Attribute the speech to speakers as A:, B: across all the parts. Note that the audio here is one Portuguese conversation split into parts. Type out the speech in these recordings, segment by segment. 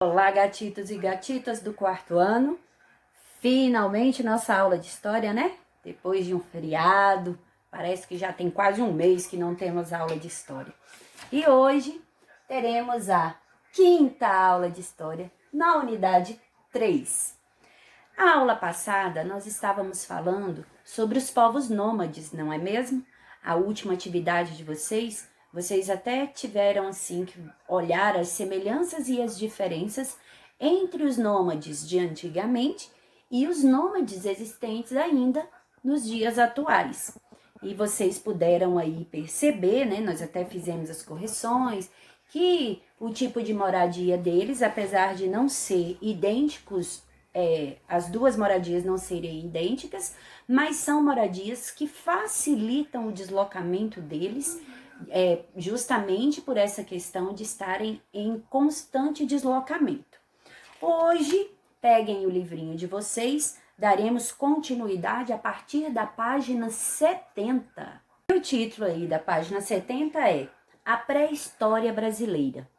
A: Olá, gatitos e gatitas do quarto ano. Finalmente nossa aula de história, né? Depois de um feriado, parece que já tem quase um mês que não temos aula de história. E hoje teremos a quinta aula de história na unidade 3. A aula passada nós estávamos falando sobre os povos nômades, não é mesmo? A última atividade de vocês até tiveram assim que olhar as semelhanças e as diferenças entre os nômades de antigamente e os nômades existentes ainda nos dias atuais. E vocês puderam aí perceber, né? Nós até fizemos as correções, que o tipo de moradia deles, apesar de não ser idênticos, as duas moradias não serem idênticas, mas são moradias que facilitam o deslocamento deles, justamente por essa questão de estarem em constante deslocamento. Hoje, peguem o livrinho de vocês, daremos continuidade a partir da página 70. O título aí da página 70 é A Pré-História Brasileira.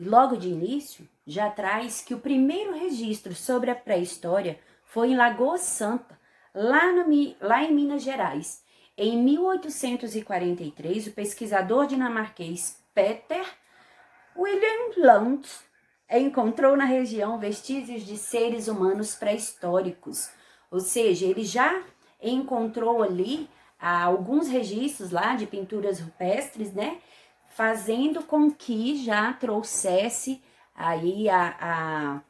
A: Logo de início, já traz que o primeiro registro sobre a pré-história foi em Lagoa Santa, lá em Minas Gerais. Em 1843, o pesquisador dinamarquês Peter William Lund encontrou na região vestígios de seres humanos pré-históricos. Ou seja, ele já encontrou ali alguns registros lá de pinturas rupestres, né? Fazendo com que já trouxesse aí a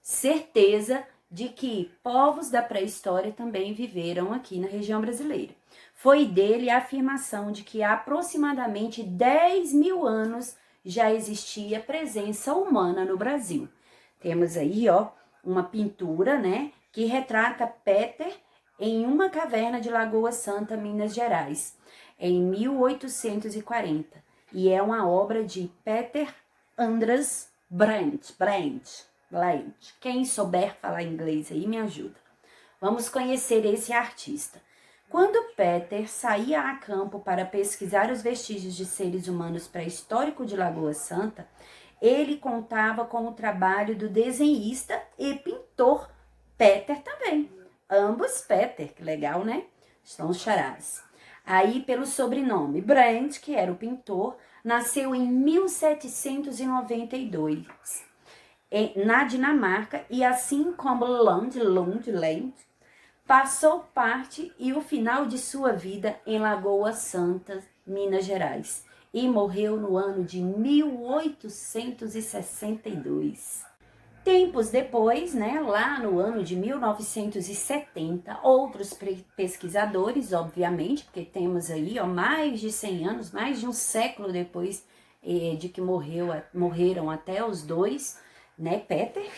A: certeza de que povos da pré-história também viveram aqui na região brasileira. Foi dele a afirmação de que há aproximadamente 10 mil anos já existia presença humana no Brasil. Temos aí, ó, uma pintura, né, que retrata Peter em uma caverna de Lagoa Santa, Minas Gerais, em 1840. E é uma obra de Peter Andras Brandt. Quem souber falar inglês aí me ajuda. Vamos conhecer esse artista. Quando Peter saía a campo para pesquisar os vestígios de seres humanos pré-históricos de Lagoa Santa, ele contava com o trabalho do desenhista e pintor Peter também. Ambos Peter, que legal, né? São os charás. Aí, pelo sobrenome Brandt, que era o pintor, nasceu em 1792 na Dinamarca e assim como Lund, passou parte e o final de sua vida em Lagoa Santa, Minas Gerais, e morreu no ano de 1862. Tempos depois, né, lá no ano de 1970, outros pesquisadores, obviamente, porque temos aí mais de 100 anos, mais de um século depois de que morreram até os dois, né, Peter,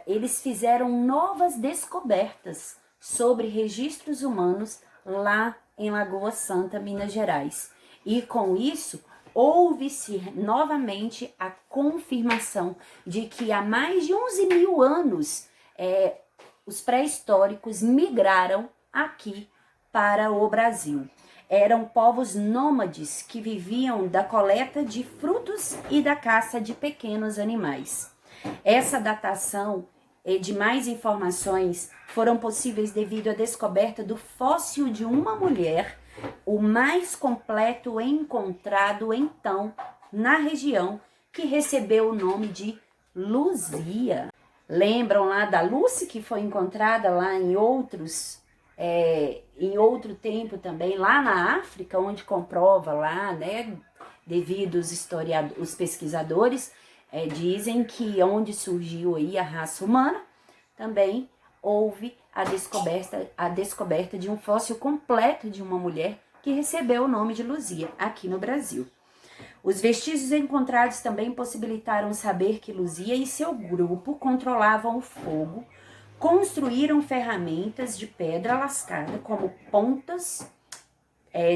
A: eles fizeram novas descobertas sobre registros humanos lá em Lagoa Santa, Minas Gerais. E com isso, houve-se novamente a confirmação de que há mais de 11 mil anos os pré-históricos migraram aqui para o Brasil. Eram povos nômades que viviam da coleta de frutos e da caça de pequenos animais. Essa datação e demais informações foram possíveis devido à descoberta do fóssil de uma mulher, o mais completo encontrado então na região, que recebeu o nome de Luzia. Lembram lá da Lucy, que foi encontrada lá em outro tempo também, lá na África, onde comprova lá, né, devido os pesquisadores, dizem que onde surgiu aí a raça humana, também houve a descoberta de um fóssil completo de uma mulher que recebeu o nome de Luzia, aqui no Brasil. Os vestígios encontrados também possibilitaram saber que Luzia e seu grupo controlavam o fogo, construíram ferramentas de pedra lascada, como pontas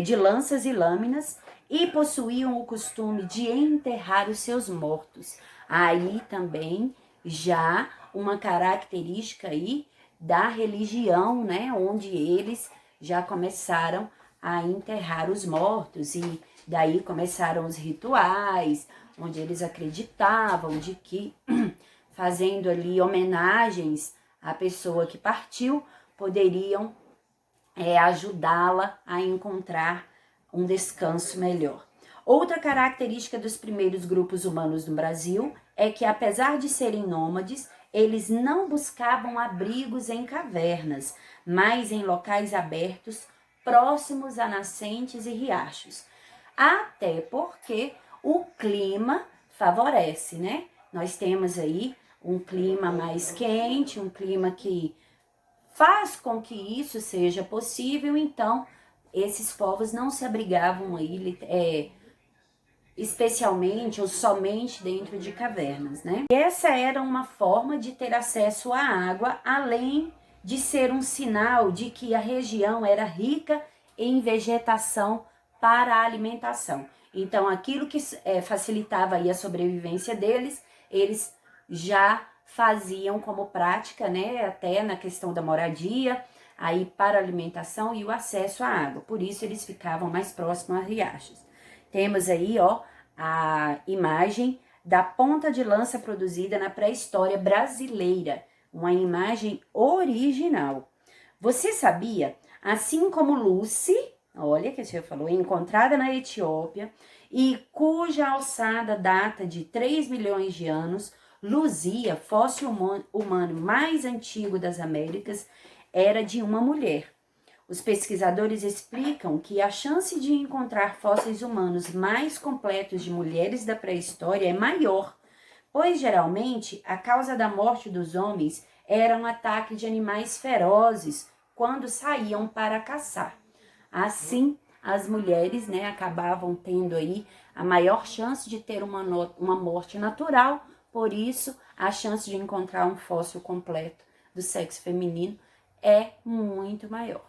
A: de lanças e lâminas, e possuíam o costume de enterrar os seus mortos. Aí também já uma característica aí da religião, né, onde eles já começaram a enterrar os mortos e Daí começaram os rituais, onde eles acreditavam de que fazendo ali homenagens à pessoa que partiu, poderiam ajudá-la a encontrar um descanso melhor. Outra característica dos primeiros grupos humanos no Brasil é que, apesar de serem nômades, eles não buscavam abrigos em cavernas, mas em locais abertos, próximos a nascentes e riachos. Até porque o clima favorece, né? Nós temos aí um clima mais quente, um clima que faz com que isso seja possível, então esses povos não se abrigavam aí especialmente ou somente dentro de cavernas, né? E essa era uma forma de ter acesso à água, além de ser um sinal de que a região era rica em vegetação para a alimentação. Então, aquilo que facilitava aí a sobrevivência deles, eles já faziam como prática, né? Até na questão da moradia, aí para a alimentação e o acesso à água. Por isso, eles ficavam mais próximos a riachos. Temos aí, ó, a imagem da ponta de lança produzida na pré-história brasileira, uma imagem original. Você sabia? Assim como Lucy, olha que a senhora falou, encontrada na Etiópia e cuja alçada data de 3 milhões de anos, Luzia, fóssil humano mais antigo das Américas, era de uma mulher. Os pesquisadores explicam que a chance de encontrar fósseis humanos mais completos de mulheres da pré-história é maior, pois geralmente a causa da morte dos homens era um ataque de animais ferozes quando saíam para caçar. Assim, as mulheres, né, acabavam tendo aí a maior chance de ter uma morte natural, por isso a chance de encontrar um fóssil completo do sexo feminino é muito maior.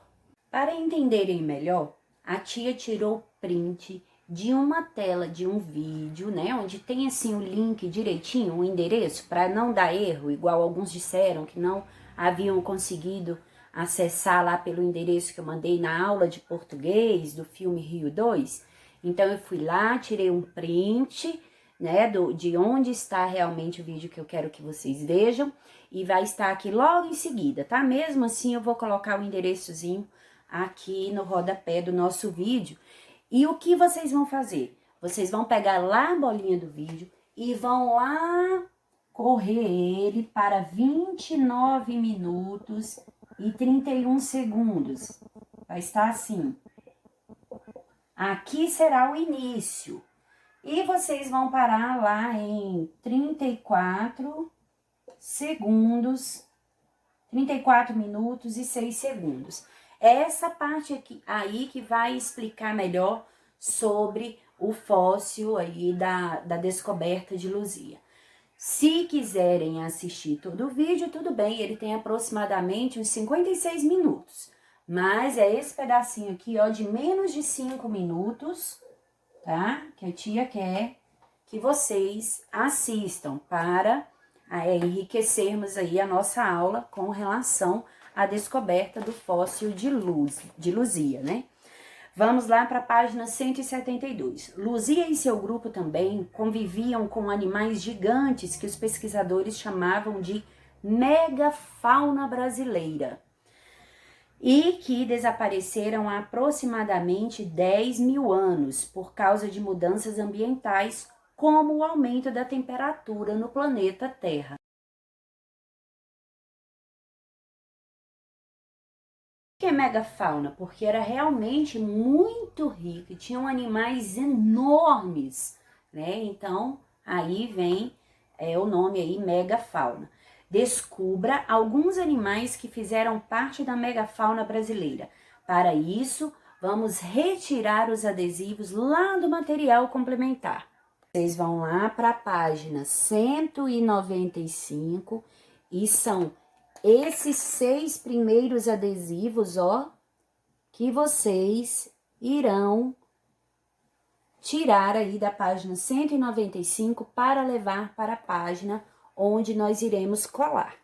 A: Para entenderem melhor, a tia tirou print de uma tela de um vídeo, né, onde tem assim o link direitinho, o endereço, para não dar erro, igual alguns disseram que não haviam conseguido acessar lá pelo endereço que eu mandei na aula de português do filme Rio 2. Então eu fui lá, tirei um print, né, de onde está realmente o vídeo que eu quero que vocês vejam, e vai estar aqui logo em seguida, tá? Mesmo assim eu vou colocar o endereçozinho aqui no rodapé do nosso vídeo. E o que vocês vão fazer? Vocês vão pegar lá a bolinha do vídeo e vão lá correr ele para 29 minutos e 31 segundos. Vai estar assim. Aqui será o início. E vocês vão parar lá em 34 segundos, 34 minutos e 6 segundos. É essa parte aqui, aí que vai explicar melhor sobre o fóssil aí da descoberta de Luzia. Se quiserem assistir todo o vídeo, tudo bem, ele tem aproximadamente uns 56 minutos. Mas é esse pedacinho aqui, ó, de menos de 5 minutos, tá? Que a tia quer que vocês assistam para enriquecermos aí a nossa aula com relação à descoberta do fóssil de Luzia, né? Vamos lá para a página 172. Luzia e seu grupo também conviviam com animais gigantes que os pesquisadores chamavam de megafauna brasileira e que desapareceram há aproximadamente 10 mil anos por causa de mudanças ambientais, como o aumento da temperatura no planeta Terra. Por que megafauna? Porque era realmente muito rico e tinham animais enormes, né? Então, aí vem o nome aí, megafauna. Descubra alguns animais que fizeram parte da megafauna brasileira. Para isso, vamos retirar os adesivos lá do material complementar. Vocês vão lá para a página 195 e são esses 6 primeiros adesivos, ó, que vocês irão tirar aí da página 195 para levar para a página onde nós iremos colar.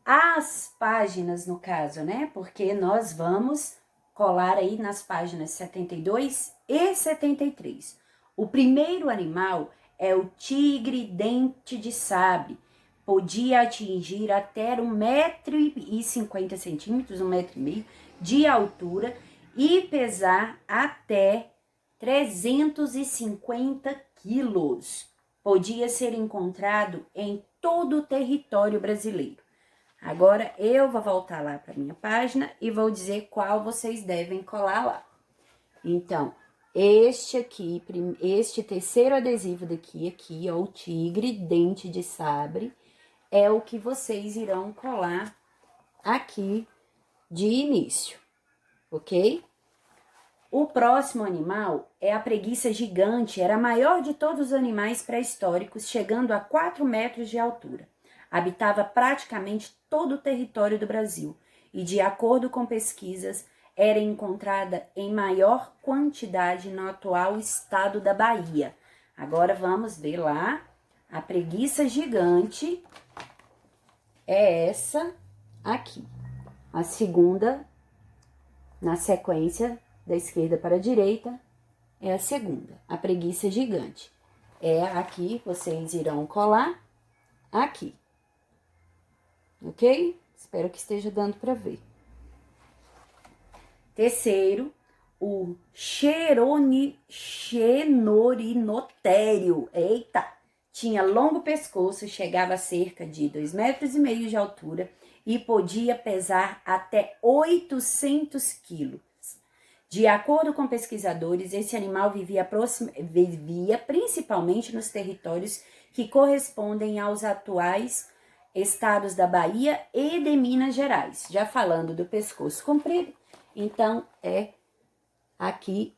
A: As páginas, no caso, né? Porque nós vamos colar aí nas páginas 72 e 73. O primeiro animal é o tigre dente de sabre. Podia atingir até 1,50 m, 1,5 m de altura e pesar até 350 quilos. Podia ser encontrado em todo o território brasileiro. Agora eu vou voltar lá para minha página e vou dizer qual vocês devem colar lá. Então, este terceiro adesivo daqui, ó, o tigre dente de sabre, é o que vocês irão colar aqui de início, ok? O próximo animal é a preguiça gigante, era a maior de todos os animais pré-históricos, chegando a 4 metros de altura. Habitava praticamente todo o território do Brasil e, de acordo com pesquisas, era encontrada em maior quantidade no atual estado da Bahia. Agora vamos ver lá. A preguiça gigante é essa aqui. A segunda, na sequência da esquerda para a direita, é a segunda. A preguiça gigante. É aqui, vocês irão colar aqui. Ok? Espero que esteja dando para ver. Terceiro, o Xenorinotério. Eita! Tinha longo pescoço, chegava a cerca de 2,5 metros de altura e podia pesar até 800 quilos. De acordo com pesquisadores, esse animal vivia principalmente nos territórios que correspondem aos atuais estados da Bahia e de Minas Gerais. Já falando do pescoço comprido, então é aqui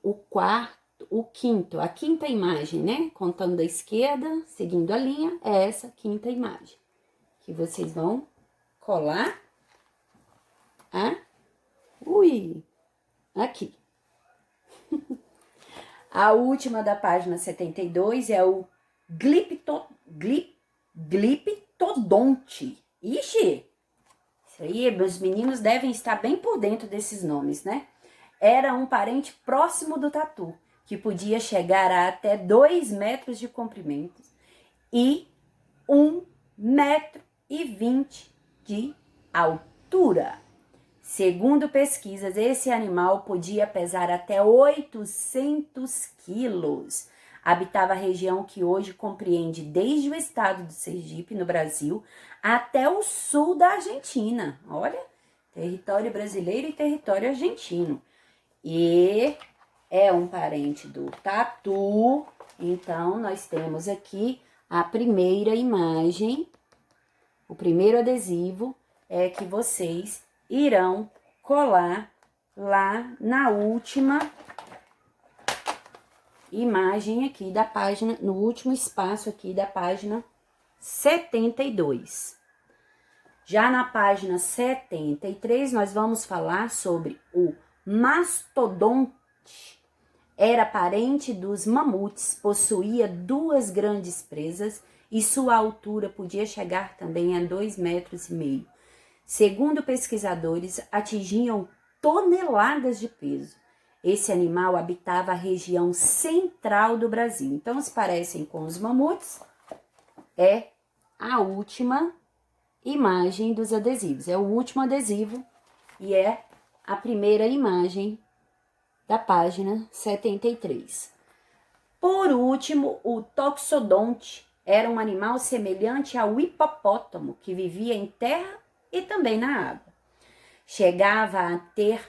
A: a quinta imagem, né? Contando da esquerda, seguindo a linha, é essa quinta imagem que vocês vão colar aqui. A última da página 72 é o Gliptodonte. Ixi! Isso aí, meus meninos devem estar bem por dentro desses nomes, né? Era um parente próximo do tatu, que podia chegar a até 2 metros de comprimento e 1,20 m de altura. Segundo pesquisas, esse animal podia pesar até 800 quilos. Habitava a região que hoje compreende desde o estado do Sergipe, no Brasil, até o sul da Argentina. Olha, território brasileiro e território argentino. E é um parente do tatu. Então, nós temos aqui a primeira imagem, o primeiro adesivo é que vocês irão colar lá na última imagem aqui da página, no último espaço aqui da página 72. Já na página 73, nós vamos falar sobre o mastodonte. Era parente dos mamutes, possuía 2 grandes presas e sua altura podia chegar também a 2,5 metros. Segundo pesquisadores, atingiam toneladas de peso. Esse animal habitava a região central do Brasil. Então, se parecem com os mamutes, é a última imagem dos adesivos. É o último adesivo e é a primeira imagem da página 73. Por último, o toxodonte era um animal semelhante ao hipopótamo, que vivia em terra e também na água. Chegava a ter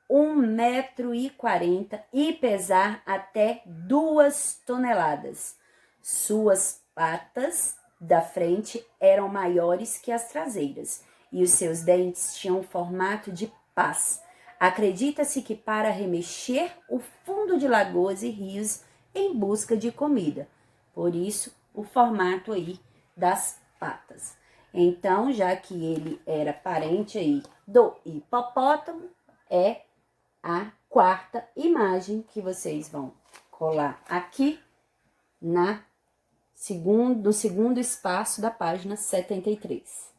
A: 1,40 m e pesar até 2 toneladas. Suas patas da frente eram maiores que as traseiras e os seus dentes tinham formato de pás. Acredita-se que para remexer o fundo de lagoas e rios em busca de comida. Por isso, o formato aí das patas. Então, já que ele era parente aí do hipopótamo, é a quarta imagem que vocês vão colar aqui no segundo espaço da página 73.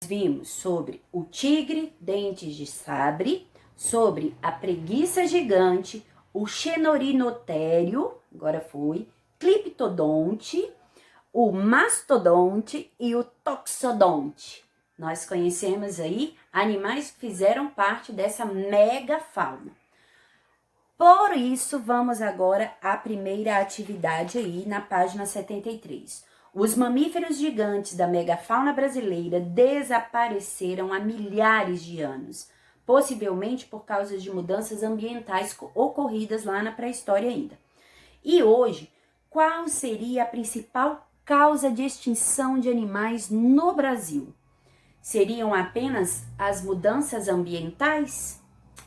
A: Vimos sobre o tigre dentes de sabre, sobre a preguiça gigante, o xenorinotério, agora foi, cliptodonte, o mastodonte e o toxodonte. Nós conhecemos aí animais que fizeram parte dessa megafauna. Por isso, vamos agora à primeira atividade aí na página 73. Os mamíferos gigantes da megafauna brasileira desapareceram há milhares de anos, possivelmente por causa de mudanças ambientais ocorridas lá na pré-história ainda. E hoje, qual seria a principal causa de extinção de animais no Brasil? Seriam apenas as mudanças ambientais?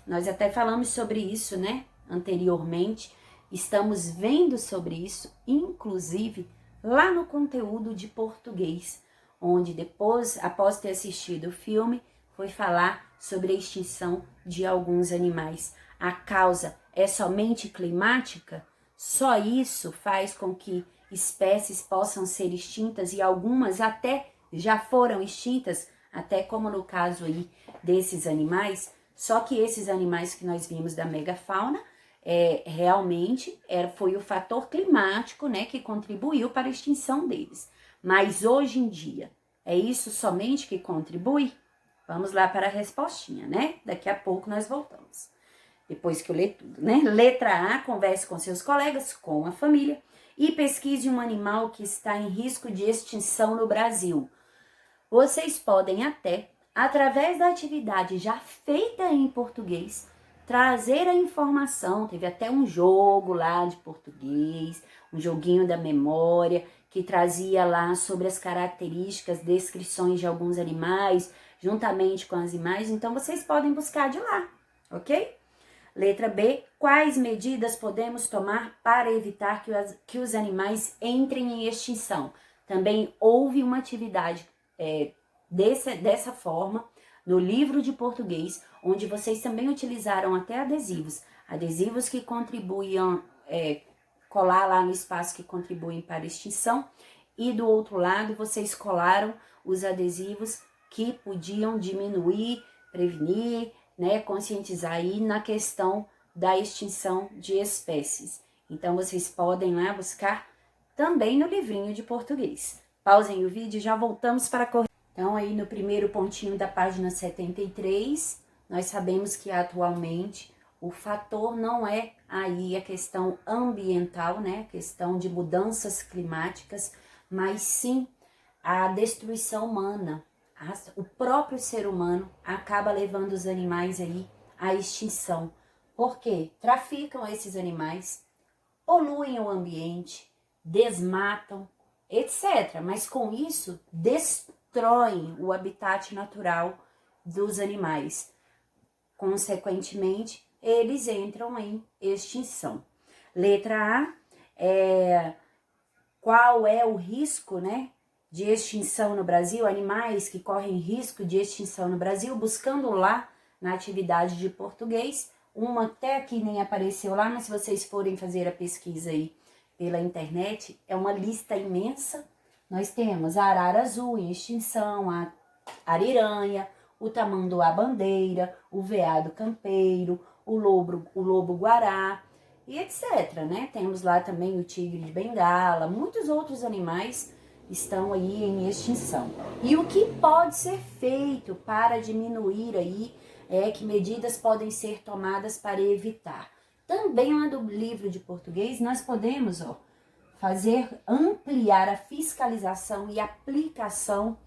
A: Nós até falamos sobre isso, né? Anteriormente, estamos vendo sobre isso, inclusive lá no conteúdo de português, onde depois, após ter assistido o filme, foi falar sobre a extinção de alguns animais. A causa é somente climática? Só isso faz com que espécies possam ser extintas e algumas até já foram extintas, até como no caso aí desses animais. Só que esses animais que nós vimos da megafauna, realmente foi o fator climático, né, que contribuiu para a extinção deles. Mas hoje em dia, é isso somente que contribui? Vamos lá para a respostinha, né? Daqui a pouco nós voltamos. Depois que eu ler tudo, né? Letra A, converse com seus colegas, com a família e pesquise um animal que está em risco de extinção no Brasil. Vocês podem até, através da atividade já feita em português, trazer a informação. Teve até um jogo lá de português, um joguinho da memória, que trazia lá sobre as características, descrições de alguns animais, juntamente com as imagens. Então, vocês podem buscar de lá, ok? Letra B, quais medidas podemos tomar para evitar que os animais entrem em extinção? Também houve uma atividade dessa forma no livro de português, onde vocês também utilizaram até adesivos que contribuíam, colar lá no espaço que contribuem para a extinção, e do outro lado vocês colaram os adesivos que podiam diminuir, prevenir, né, conscientizar aí na questão da extinção de espécies. Então vocês podem lá buscar também no livrinho de português. Pausem o vídeo e já voltamos para correr. Então, aí no primeiro pontinho da página 73, nós sabemos que atualmente o fator não é aí a questão ambiental, né? A questão de mudanças climáticas, mas sim a destruição humana. O próprio ser humano acaba levando os animais aí à extinção. Por quê? Traficam esses animais, poluem o ambiente, desmatam, etc. Mas com isso, destroem o habitat natural dos animais. Consequentemente, eles entram em extinção. Letra A, qual é o risco, né, de extinção no Brasil? Animais que correm risco de extinção no Brasil, buscando lá na atividade de português, uma até aqui nem apareceu lá, mas se vocês forem fazer a pesquisa aí pela internet, é uma lista imensa. Nós temos a arara azul em extinção, a ariranha, o tamanduá-bandeira, o veado campeiro, o lobo-guará e etc, né? Temos lá também o tigre de Bengala, muitos outros animais estão aí em extinção. E o que pode ser feito para diminuir aí, que medidas podem ser tomadas para evitar? Também lá do livro de português nós podemos, ampliar a fiscalização e aplicação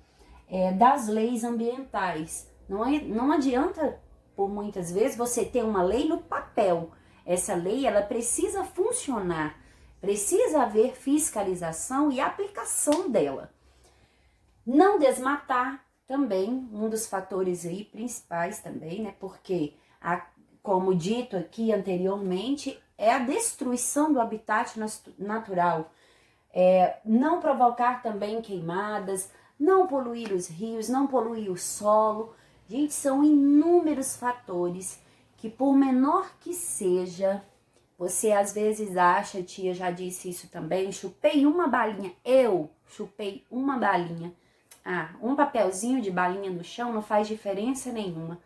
A: das leis ambientais. Não adianta, por muitas vezes, você ter uma lei no papel. Essa lei, ela precisa funcionar, precisa haver fiscalização e aplicação dela. Não desmatar também, um dos fatores aí principais também, né? Porque, como dito aqui anteriormente, é a destruição do habitat natural. Não provocar também queimadas, não poluir os rios, não poluir o solo. Gente, são inúmeros fatores que, por menor que seja, você às vezes acha, a tia já disse isso também, chupei uma balinha, eu chupei uma balinha. Um papelzinho de balinha no chão não faz diferença nenhuma.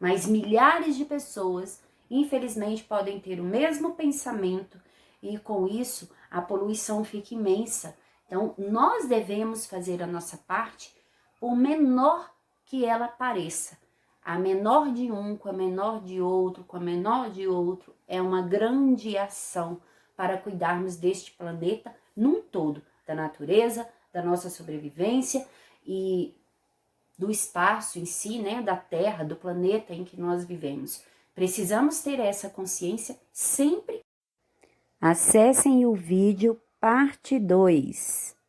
A: mas milhares de pessoas, infelizmente, podem ter o mesmo pensamento e com isso a poluição fica imensa. Então, nós devemos fazer a nossa parte, por menor que ela pareça. A menor de um, com a menor de outro, com a menor de outro, é uma grande ação para cuidarmos deste planeta num todo, da natureza, da nossa sobrevivência e do espaço em si, né, da Terra, do planeta em que nós vivemos. Precisamos ter essa consciência sempre. Acessem o vídeo parte 2.